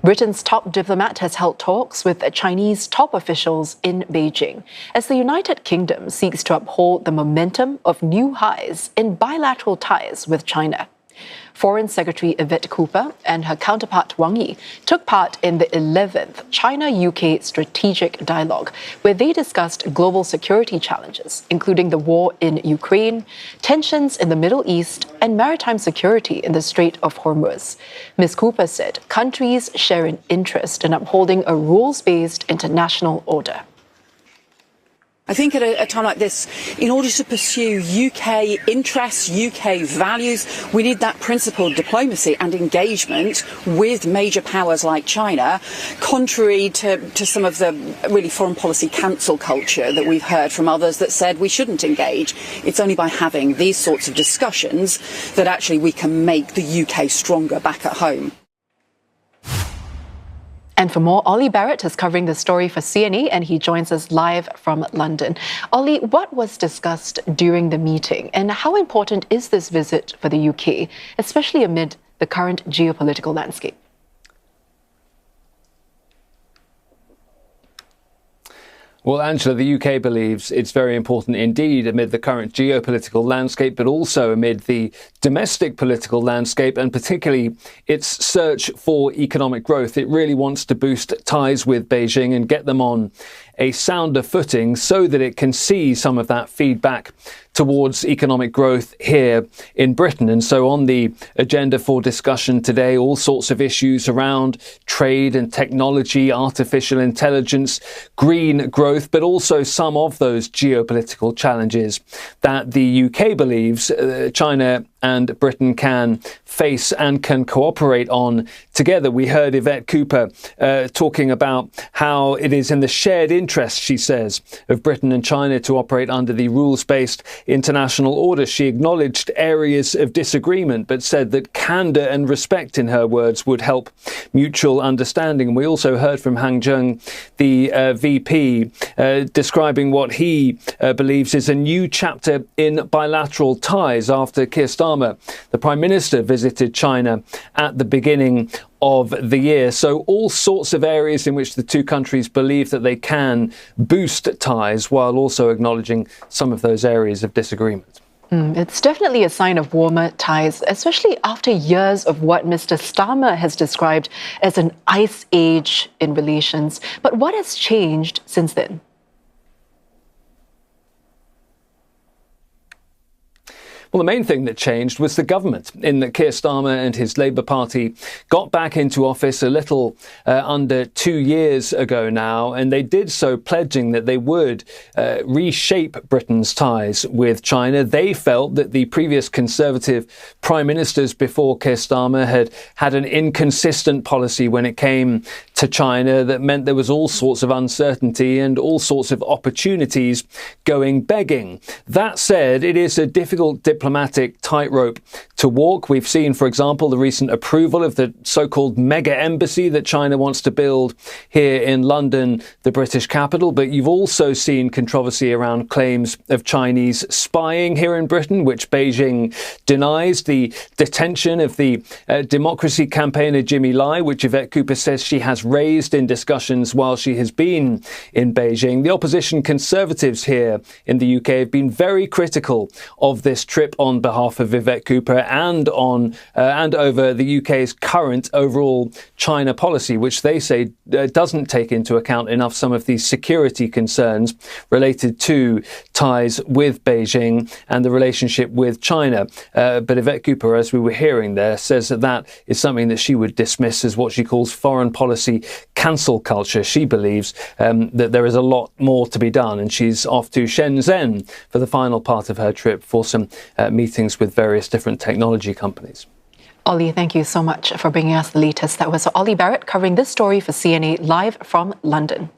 Britain's top diplomat has held talks with Chinese top officials in Beijing as the United Kingdom seeks to uphold the momentum of new highs in bilateral ties with China. Foreign Secretary Yvette Cooper and her counterpart Wang Yi took part in the 11th China-UK Strategic Dialogue, where they discussed global security challenges, including the war in Ukraine, tensions in the Middle East, and maritime security in the Strait of Hormuz. Ms. Cooper said countries share an interest in upholding a rules-based international order. I think at a time like this, in order to pursue UK interests, UK values, we need that principled diplomacy and engagement with major powers like China, contrary to some of the really foreign policy cancel culture that we've heard from others that said we shouldn't engage. It's only by having these sorts of discussions that actually we can make the UK stronger back at home. And for more, Olly Barratt is covering the story for CNA, and he joins us live from London. Olly, what was discussed during the meeting, and how important is this visit for the UK, especially amid the current geopolitical landscape? Well, Angela, the UK believes it's very important indeed amid the current geopolitical landscape, but also amid the domestic political landscape, and particularly its search for economic growth. It really wants to boost ties with Beijing and get them on a sounder footing so that it can see some of that feedback towards economic growth here in Britain. And so on the agenda for discussion today, all sorts of issues around trade and technology, artificial intelligence, green growth, but also some of those geopolitical challenges that the UK believes China and Britain can face and can cooperate on together. We heard Yvette Cooper talking about how it is in the shared interest, she says, of Britain and China to operate under the rules-based international order. She acknowledged areas of disagreement, but said that candour and respect, in her words, would help mutual understanding. And we also heard from Han Zheng, the VP, describing what he believes is a new chapter in bilateral ties after Keir Starmer, the Prime Minister, visited China at the beginning of the year. So all sorts of areas in which the two countries believe that they can boost ties while also acknowledging some of those areas of disagreement. It's definitely a sign of warmer ties, especially after years of what Mr. Starmer has described as an ice age in relations. But what has changed since then? Well, the main thing that changed was the government, in that Keir Starmer and his Labour Party got back into office a little under 2 years ago now, and they did so pledging that they would reshape Britain's ties with China. They felt that the previous Conservative Prime Ministers before Keir Starmer had an inconsistent policy when it came to China that meant there was all sorts of uncertainty and all sorts of opportunities going begging. That said, it is a difficult diplomatic tightrope to walk. We've seen, for example, the recent approval of the so-called mega embassy that China wants to build here in London, the British capital. But you've also seen controversy around claims of Chinese spying here in Britain, which Beijing denies. The detention of the democracy campaigner Jimmy Lai, which Yvette Cooper says she has raised in discussions while she has been in Beijing. The opposition Conservatives here in the UK have been very critical of this trip on behalf of Yvette Cooper and over the UK's current overall China policy, which they say doesn't take into account enough some of these security concerns related to ties with Beijing and the relationship with China. But Yvette Cooper, as we were hearing there, says that that is something that she would dismiss as what she calls foreign policy cancel culture. She believes that there is a lot more to be done, and she's off to Shenzhen for the final part of her trip for some meetings with various different technology companies. Olly, thank you so much for bringing us the latest. That was Olly Barratt covering this story for CNA live from London.